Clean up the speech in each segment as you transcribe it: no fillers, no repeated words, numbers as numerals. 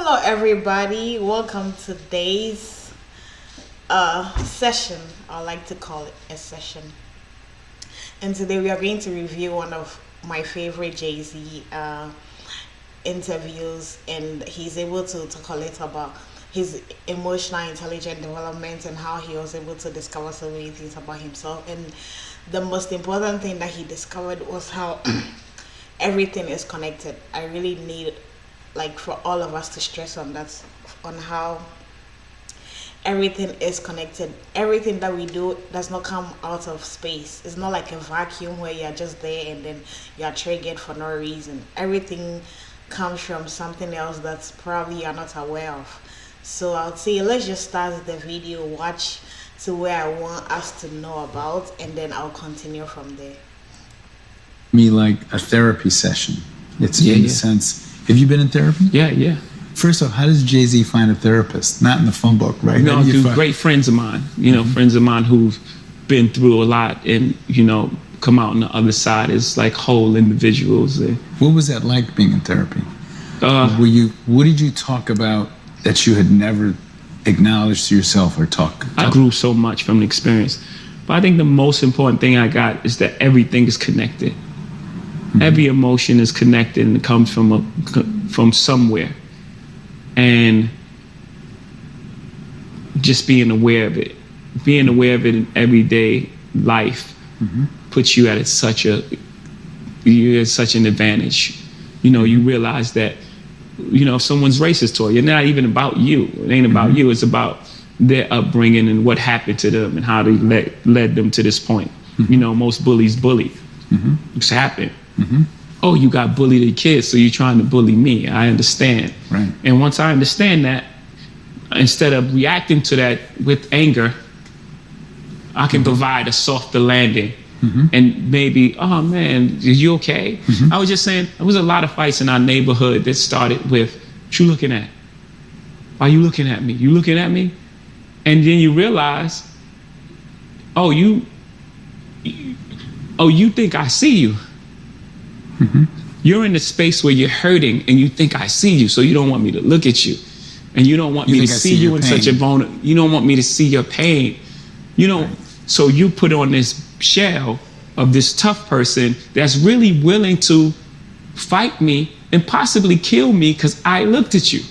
Hello, everybody. Welcome to today's session. I like to call it a session. And today we are going to review one of my favorite Jay Z interviews, and he's able to talk a little about his emotional intelligent development and how he was able to discover so many things about himself. And the most important thing that he discovered was how everything is connected. I really need like for all of us to stress on that, on how everything is connected. Everything that we do does not come out of space. It's not like a vacuum where you're just there and then you're triggered for no reason. Everything comes from something else that's probably you're not aware of. So I'll say let's just start the video, watch to where I want us to know about, and then I'll continue from there. Me like a therapy session. It's in the sense. Have you been in therapy? Yeah. First off, how does Jay-Z find a therapist? Not in the phone book, right? No, through great friends of mine. Friends of mine who've been through a lot and come out on the other side as like whole individuals. What was that like being in therapy? What did you talk about that you had never acknowledged to yourself or talk? I grew so much from the experience. But I think the most important thing I got is that everything is connected. Mm-hmm. Every emotion is connected and it comes from somewhere. And just being aware of it. Being aware of it in everyday life puts you at such an advantage. You realize that if someone's racist toward you, it's not even about you. It ain't about you. It's about their upbringing and what happened to them and how they led them to this point. Most bullies bully. It's happened. Oh, you got bullied as a kid, so you're trying to bully me. I understand. Right. And once I understand that, instead of reacting to that with anger, I can provide a softer landing. And maybe, oh man, are you okay? I was just saying, there was a lot of fights in our neighborhood that started with, what you looking at? Why you looking at me? You looking at me? And then you realize, you think I see you. You're in a space where you're hurting and you think I see you, so you don't want me to look at you. And you don't want me to see you in such a vulnerable, you don't want me to see your pain. So you put on this shell of this tough person that's really willing to fight me and possibly kill me because I looked at you.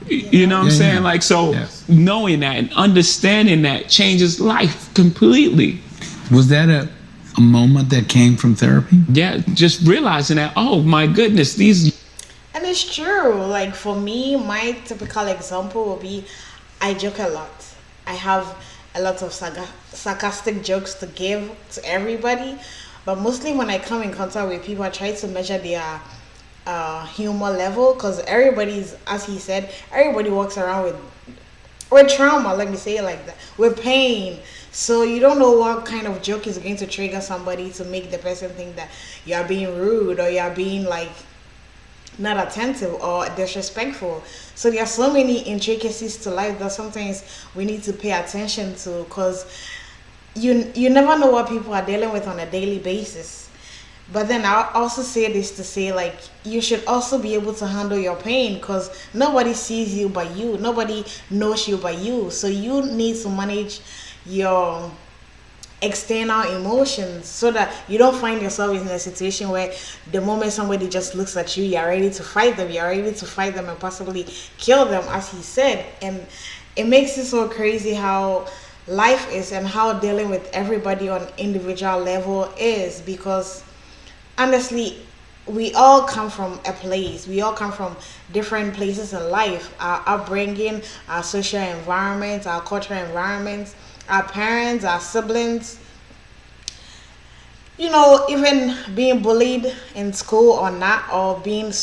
You know what I'm saying? Knowing that and understanding that changes life completely. Was that a moment that came from therapy? Yeah, just realizing that, oh my goodness, And it's true. Like for me, my typical example will be I joke a lot. I have a lot of sarcastic jokes to give to everybody, but mostly when I come in contact with people, I try to measure their humor level, because everybody's, as he said, everybody walks around with trauma, let me say it like that, with pain. So you don't know what kind of joke is going to trigger somebody to make the person think that you are being rude or you are being like not attentive or disrespectful. So there are so many intricacies to life that sometimes we need to pay attention to, because you never know what people are dealing with on a daily basis. But then I'll also say this to say, like, you should also be able to handle your pain, because nobody sees you but you. Nobody knows you but you. So you need to manage your external emotions so that you don't find yourself in a situation where the moment somebody just looks at you, you're ready to fight them. You're ready to fight them and possibly kill them, as he said. And it makes it so crazy how life is and how dealing with everybody on individual level is, because honestly, we all come from a place. We all come from different places in life. Our upbringing, our social environment, our cultural environment, our parents, our siblings, even being bullied in school or not, or being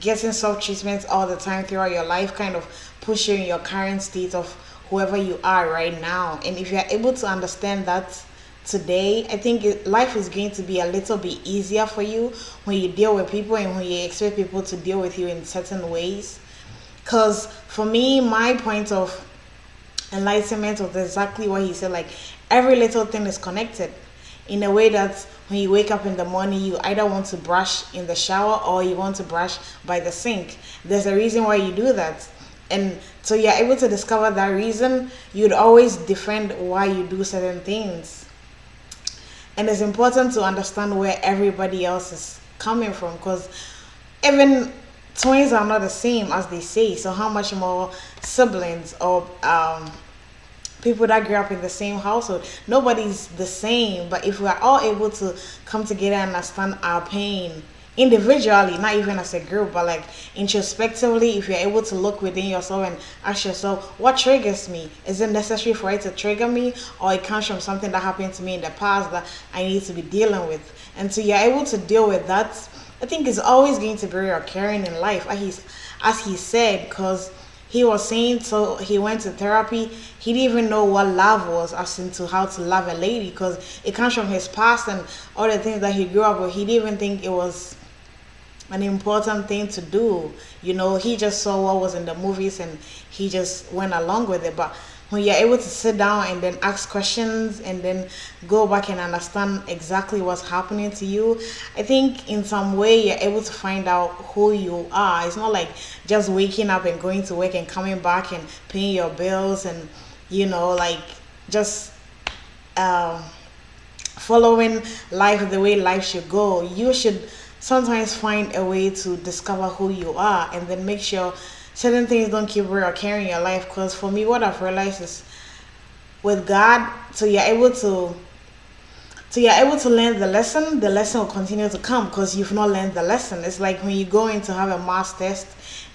getting soft treatments all the time throughout your life kind of push you in your current state of whoever you are right now. And if you're able to understand that today, I think life is going to be a little bit easier for you when you deal with people and when you expect people to deal with you in certain ways. Because for me, my point of enlightenment was exactly what he said, like every little thing is connected. in a way that when you wake up in the morning, you either want to brush in the shower or you want to brush by the sink. There's a reason why you do that. And so you're able to discover that reason, you'd always defend why you do certain things. And it's important to understand where everybody else is coming from, because even twins are not the same as they say. So how much more siblings or people that grew up in the same household? Nobody's the same. But if we are all able to come together and understand our pain individually, not even as a group, but like introspectively, if you're able to look within yourself and ask yourself, what triggers me? Is it necessary for it to trigger me, or it comes from something that happened to me in the past that I need to be dealing with? And so you're able to deal with that. I think it's always going to be recurring in life, as he said, because he was saying, so he went to therapy. He didn't even know what love was, as into how to love a lady, because it comes from his past and all the things that he grew up with. He didn't even think it was an important thing to do. He just saw what was in the movies and he just went along with it. But when you're able to sit down and then ask questions and then go back and understand exactly what's happening to you, I think in some way you're able to find out who you are. It's not like just waking up and going to work and coming back and paying your bills and like just following life the way life should go. You should sometimes find a way to discover who you are, and then make sure certain things don't keep reoccurring in your life. Because for me, what I've realized is with God, so you're able to learn the lesson will continue to come, because you've not learned the lesson. It's like when you go in to have a math test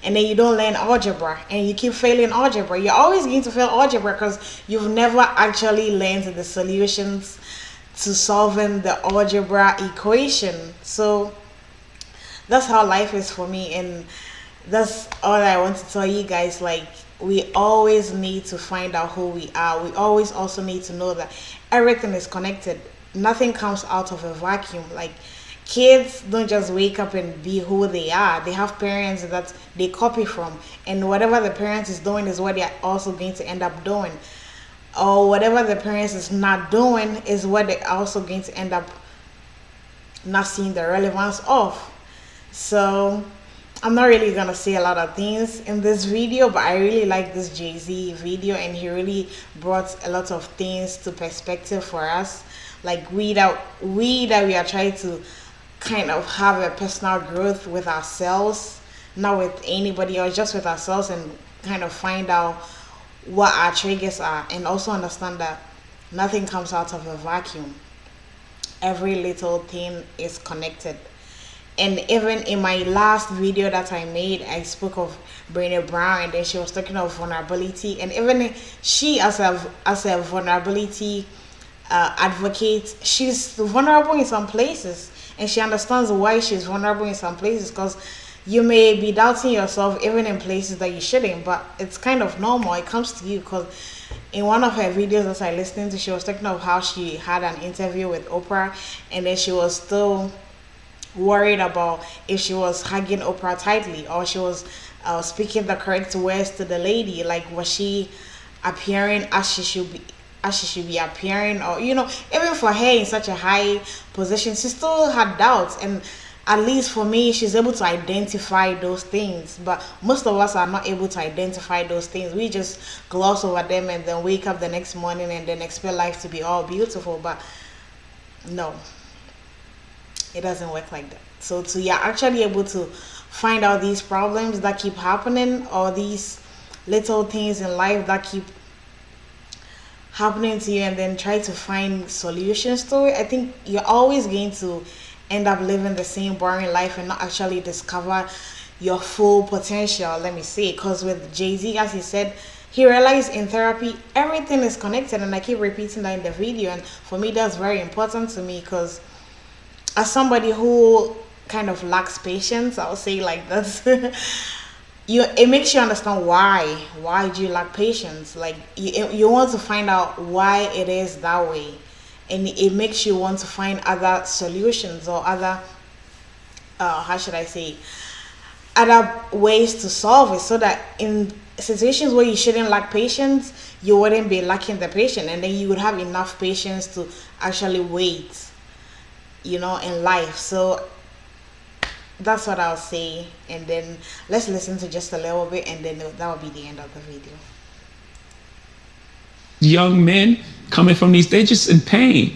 and then you don't learn algebra and you keep failing algebra. You're always going to fail algebra because you've never actually learned the solutions to solving the algebra equation. So that's how life is for me, and that's all I want to tell you guys. Like, we always need to find out who we are. We always also need to know that everything is connected. Nothing comes out of a vacuum. Like, kids don't just wake up and be who they are. They have parents that they copy from, and whatever the parents is doing is what they're also going to end up doing, or whatever the parents is not doing is what they're also going to end up not seeing the relevance of. So I'm not really gonna say a lot of things in this video, but I really like this Jay-Z video, and he really brought a lot of things to perspective for us. Like we that we are trying to kind of have a personal growth with ourselves, not with anybody else, just with ourselves, and kind of find out what our triggers are, and also understand that nothing comes out of a vacuum. Every little thing is connected. And even in my last video that I made, I spoke of Brené Brown, and then she was talking of vulnerability. And even she, as a vulnerability advocate, she's vulnerable in some places, and she understands why she's vulnerable in some places. Because you may be doubting yourself even in places that you shouldn't, but it's kind of normal. It comes to you. Because in one of her videos that I listened to, she was talking of how she had an interview with Oprah, and then she was still worried about if she was hugging Oprah tightly, or she was speaking the correct words to the lady. Like, was she appearing as she should be appearing? Or even for her in such a high position, she still had doubts. And at least for me, she's able to identify those things. But most of us are not able to identify those things. We just gloss over them and then wake up the next morning and then expect life to be all beautiful. But no, it doesn't work like that. So you're actually able to find out these problems that keep happening, or these little things in life that keep happening to you, and then try to find solutions to it. I think you're always going to end up living the same boring life and not actually discover your full potential, let me say. Because with Jay-Z, as he said, he realized in therapy everything is connected, and I keep repeating that in the video. And for me, that's very important to me, because as somebody who kind of lacks patience, I'll say like this, it makes you understand why do you lack patience. Like you want to find out why it is that way, and it makes you want to find other solutions, or other how should I say, other ways to solve it, so that in situations where you shouldn't lack patience, you wouldn't be lacking the patience, and then you would have enough patience to actually wait, in life. So that's what I'll say. And then let's listen to just a little bit, and then that will be the end of the video. Young men coming from these, they're just in pain.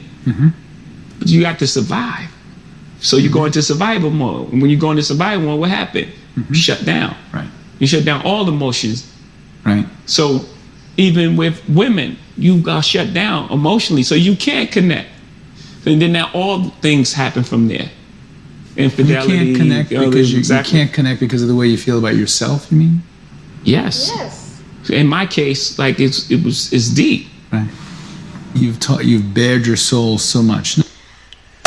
But you got to survive. So you go into survival mode. And when you go into survival mode, what happened? You shut down. Right. You shut down all emotions. Right. So even with women, you got shut down emotionally. So you can't connect. And then now all things happen from there. Infidelity. You can't connect because you can't connect because of the way you feel about yourself, you mean? Yes. In my case, like it's deep. Right. You've bared your soul so much.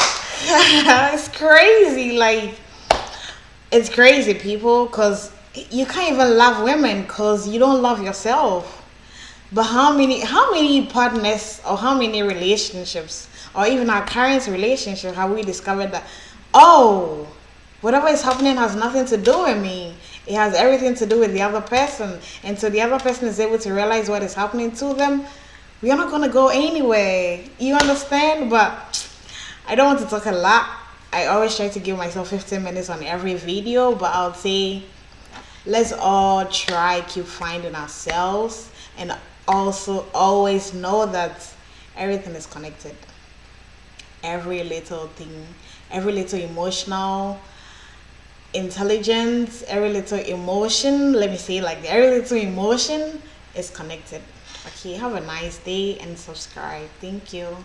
It's crazy. Like, it's crazy, people, because you can't even love women because you don't love yourself. But how many partners or how many relationships or even our current relationship have we discovered that, oh, whatever is happening has nothing to do with me. It has everything to do with the other person. And so the other person is able to realize what is happening to them. We are not going to go anywhere. You understand? But I don't want to talk a lot. I always try to give myself 15 minutes on every video. But I would say let's all try keep finding ourselves. And also always know that everything is connected. Every little thing. Every little emotional intelligence, every little emotion, let me say like every little emotion is connected. Okay, have a nice day and subscribe. Thank you.